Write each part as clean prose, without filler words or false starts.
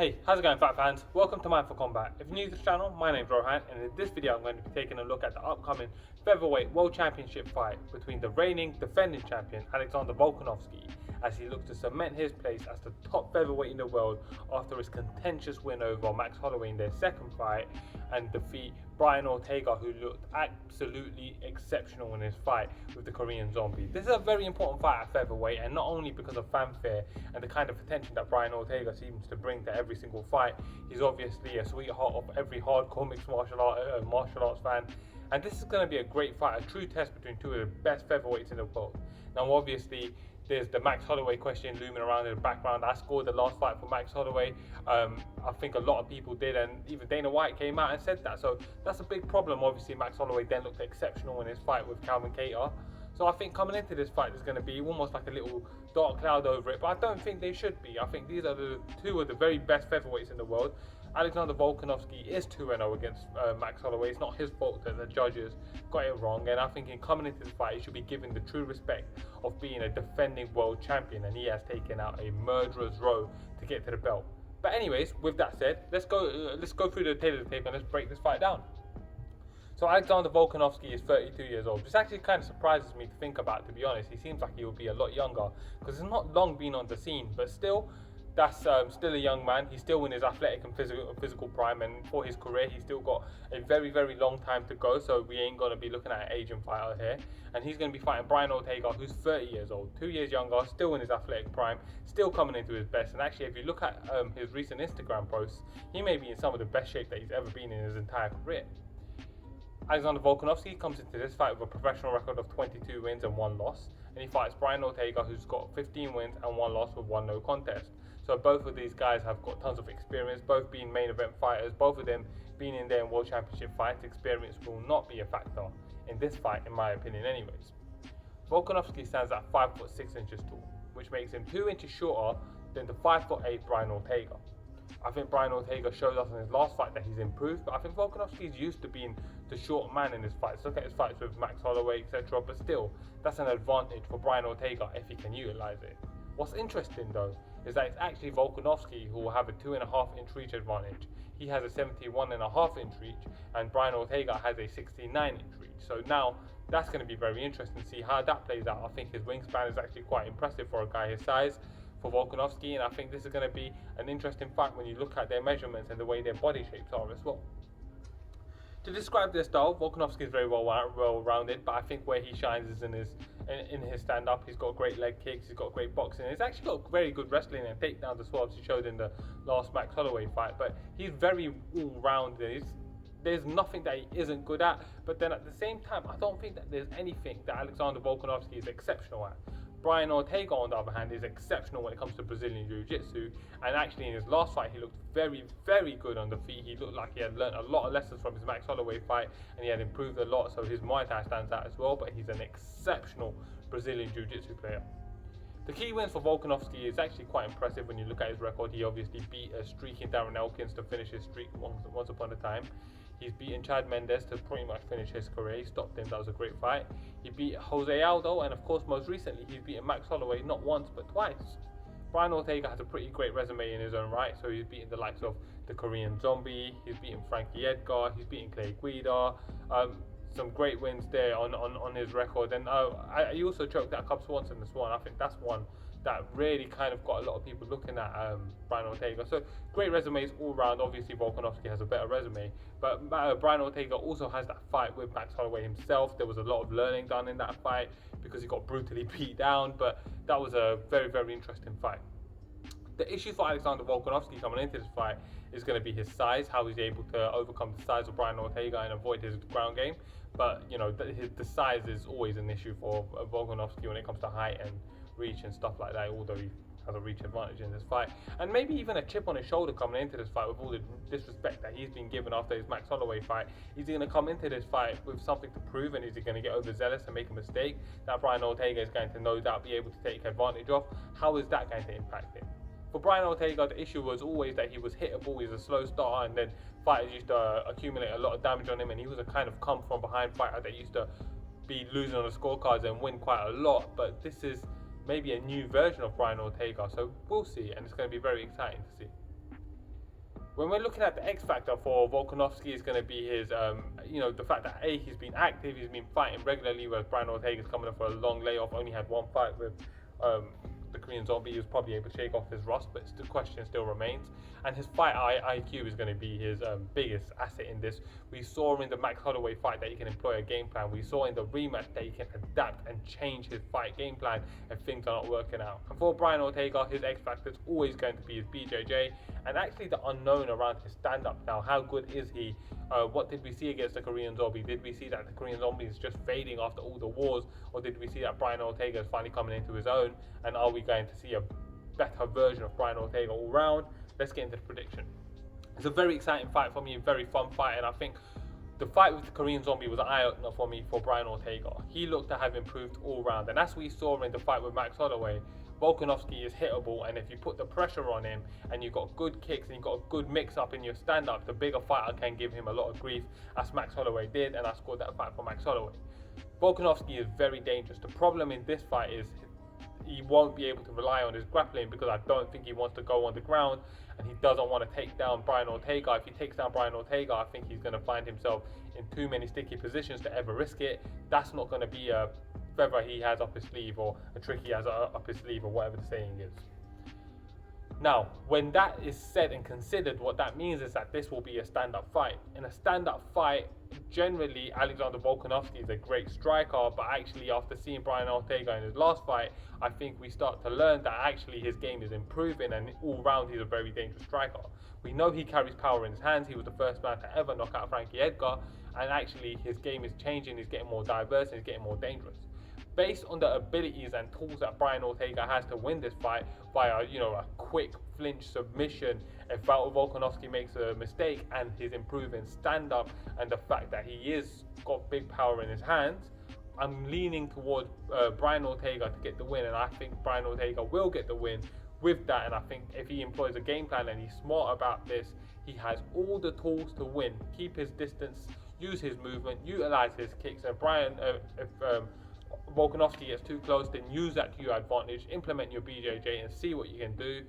Hey, how's it going, Fat fans? Welcome to Mind for Combat. If you're new to this channel, my name's Rohan, and in this video I'm going to be taking a look at the upcoming featherweight world championship fight between the reigning defending champion Alexander Volkanovski, as he looks to cement his place as the top featherweight in the world after his contentious win over Max Holloway in their second fight, and defeat Brian Ortega, who looked absolutely exceptional in his fight with the Korean Zombie. This is a very important fight at featherweight, and not only because of fanfare and the kind of attention that Brian Ortega seems to bring to every single fight. He's obviously a sweetheart of every hardcore mixed martial arts fan, and this is going to be a great fight, a true test between two of the best featherweights in the world. Now obviously there's the Max Holloway question looming around in the background. I scored the last fight for Max Holloway. I think a lot of people did, and even Dana White came out and said that. So that's a big problem. Obviously, Max Holloway then looked exceptional in his fight with Calvin Kattar. So I think coming into this fight, there's going to be almost like a little dark cloud over it. But I don't think they should be. I think these are the two of the very best featherweights in the world. Alexander Volkanovski is 2-0 against Max Holloway. It's not his fault that the judges got it wrong, and I think in coming into this fight he should be given the true respect of being a defending world champion, and he has taken out a murderer's row to get to the belt. But anyways, with that said, let's go through the tape of the tape and let's break this fight down. So Alexander Volkanovski is 32 years old. This actually kind of surprises me to think about, to be honest. He seems like he will be a lot younger because he's not long been on the scene, but still, that's still a young man. He's still in his athletic and physical prime, and for his career he's still got a very, very long time to go, so we ain't going to be looking at an aging fighter here. And he's going to be fighting Brian Ortega, who's 30 years old, 2 years younger, still in his athletic prime, still coming into his best. And actually, if you look at his recent Instagram posts, he may be in some of the best shape that he's ever been in his entire career. Alexander Volkanovski comes into this fight with a professional record of 22 wins and 1 loss, and he fights Brian Ortega, who's got 15 wins and 1 loss with 1 no contest. So both of these guys have got tons of experience, both being main event fighters, both of them being in their world championship fights. Experience will not be a factor in this fight, in my opinion anyways. Volkanovski stands at 5'6" tall, which makes him 2 inches shorter than the 5'8" Brian Ortega. I think Brian Ortega showed us in his last fight that he's improved, but I think Volkanovski is used to being the short man in his fights. Look at his fights with Max Holloway, etc. But still, that's an advantage for Brian Ortega if he can utilize it. What's interesting though is that it's actually Volkanovski who will have a 2.5 inch reach advantage. He has a 71.5 inch reach, and Brian Ortega has a 69 inch reach. So now that's going to be very interesting to see how that plays out. I think his wingspan is actually quite impressive for a guy his size, for Volkanovski, and I think this is going to be an interesting fight when you look at their measurements and the way their body shapes are as well. To describe their style, Volkanovski is very well-rounded, but I think where he shines is in his stand-up. He's got great leg kicks, he's got great boxing, he's actually got very good wrestling and takedowns as well, as he showed in the last Max Holloway fight. But he's very all-rounded. There's nothing that he isn't good at, but then at the same time, I don't think that there's anything that Alexander Volkanovski is exceptional at. Brian Ortega, on the other hand, is exceptional when it comes to Brazilian Jiu-Jitsu, and actually in his last fight he looked very, very good on the feet. He looked like he had learned a lot of lessons from his Max Holloway fight, and he had improved a lot, so his Muay Thai stands out as well, but he's an exceptional Brazilian Jiu-Jitsu player. The key wins for Volkanovski is actually quite impressive when you look at his record. He obviously beat a streaking Darren Elkins to finish his streak once upon a time. He's beaten Chad Mendes to pretty much finish his career. He stopped him, that was a great fight. He beat Jose Aldo, and of course most recently he's beaten Max Holloway not once but twice. Brian Ortega has a pretty great resume in his own right, so he's beaten the likes of the Korean Zombie, he's beaten Frankie Edgar, he's beaten Clay Guida. Some great wins there on his record, and he also choked out Cub Swanson as well. I think that's one that really kind of got a lot of people looking at Brian Ortega. So great resumes all round. Obviously Volkanovski has a better resume, but Brian Ortega also has that fight with Max Holloway himself. There was a lot of learning done in that fight because he got brutally beat down, but that was a very, very interesting fight. The issue for Alexander Volkanovski coming into this fight is going to be his size, how he's able to overcome the size of Brian Ortega and avoid his ground game. But you know, the size is always an issue for Volkanovski when it comes to height and reach and stuff like that, although he has a reach advantage in this fight, and maybe even a chip on his shoulder coming into this fight with all the disrespect that he's been given after his Max Holloway fight. Is he going to come into this fight with something to prove, and is he going to get overzealous and make a mistake that Brian Ortega is going to no doubt be able to take advantage of? How is that going to impact him? For Brian Ortega, the issue was always that he was hittable, he's a slow starter, and then fighters used to accumulate a lot of damage on him, and he was a kind of come from behind fighter that used to be losing on the scorecards and win quite a lot. But this is maybe a new version of Brian Ortega, so we'll see, and it's going to be very exciting to see. When we're looking at the X factor for Volkanovski is going to be his, the fact that he's been active, he's been fighting regularly, whereas Brian Ortega's coming up for a long layoff, only had one fight with the Korean Zombie. He was probably able to shake off his rust, but the question still remains. And his fight IQ is going to be his biggest asset in this. We saw in the Max Holloway fight that he can employ a game plan. We saw in the rematch that he can adapt and change his fight game plan if things are not working out. And for Brian Ortega, his X factor is always going to be his BJJ, and actually the unknown around his stand-up. Now, how good is he? What did we see against the Korean Zombie? Did we see that the Korean Zombie is just fading after all the wars, or did we see that Brian Ortega is finally coming into his own? And are we going to see a better version of Brian Ortega all round? Let's get into the prediction. It's a very exciting fight for me, a very fun fight, and I think the fight with the Korean Zombie was an eye-opener for me for Brian Ortega. He looked to have improved all round, and as we saw in the fight with Max Holloway, Volkanovski is hittable, and if you put the pressure on him and you've got good kicks and you've got a good mix-up in your stand-up, the bigger fighter can give him a lot of grief, as Max Holloway did, and I scored that fight for Max Holloway. Volkanovski is very dangerous. The problem in this fight is he won't be able to rely on his grappling, because I don't think he wants to go on the ground, and he doesn't want to take down Brian Ortega. If he takes down Brian Ortega, I think he's going to find himself in too many sticky positions to ever risk it. That's not going to be a feather he has up his sleeve, or a trick he has up his sleeve, or whatever the saying is. Now, when that is said and considered, what that means is that this will be a stand-up fight. In a stand-up fight, generally, Alexander Volkanovski is a great striker, but actually after seeing Brian Ortega in his last fight, I think we start to learn that actually his game is improving, and all round he's a very dangerous striker. We know he carries power in his hands. He was the first man to ever knock out Frankie Edgar, and actually his game is changing, he's getting more diverse, and he's getting more dangerous. Based on the abilities and tools that Brian Ortega has to win this fight via, a quick flinch submission, if Volkanovski makes a mistake, and his improving stand-up, and the fact that he is got big power in his hands, I'm leaning towards Brian Ortega to get the win, and I think Brian Ortega will get the win with that. And I think if he employs a game plan and he's smart about this, he has all the tools to win. Keep his distance, use his movement, utilize his kicks, and if Volkanovski gets too close, then use that to your advantage, implement your BJJ and see what you can do.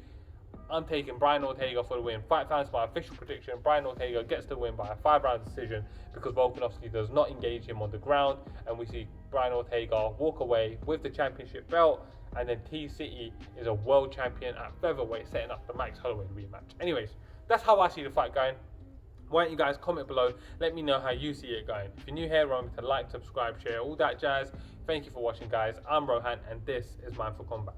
I'm taking Brian Ortega for the win. Fight fans, my official prediction, Brian Ortega gets the win by a 5-round decision, because Volkanovski does not engage him on the ground, and we see Brian Ortega walk away with the championship belt, and then T-City is a world champion at featherweight, setting up the Max Holloway rematch. Anyways, that's how I see the fight going. Why don't you guys comment below, let me know how you see it going. If you're new here, remember to like, subscribe, share, all that jazz. Thank you for watching, guys. I'm Rohan, and this is Mindful Combat.